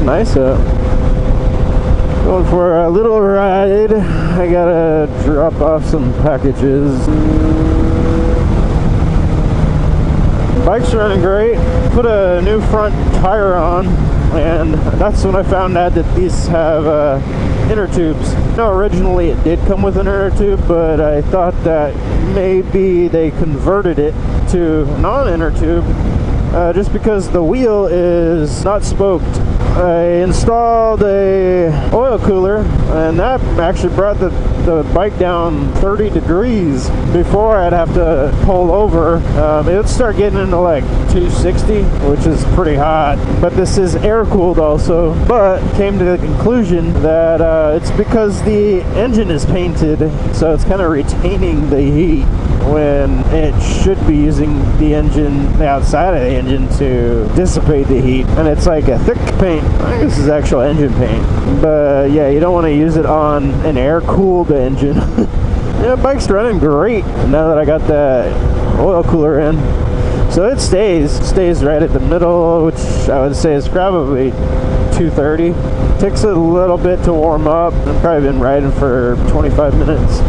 nice out. Going for a little ride. I gotta drop off some packages. Bike's running great. Put a new front tire on, and that's when I found out that these have inner tubes. No, originally it did come with an inner tube, but I thought that maybe they converted it to non-inner tube just because the wheel is not spoked. I installed a oil cooler, and that actually brought the bike down 30 degrees before I'd have to pull over. It would start getting into like 260, which is pretty hot, but this is air cooled also. But came to the conclusion that it's because the engine is painted, so it's kind of retaining the heat when it should be using the engine, the outside of the engine, to dissipate the heat. And it's like a thick paint. I think this is actual engine paint, but yeah, you don't want to use it on an air-cooled engine. Yeah, bike's running great now that I got that oil cooler in. So it stays right at the middle, which I would say is probably 230. Takes a little bit to warm up. I've probably been riding for 25 minutes.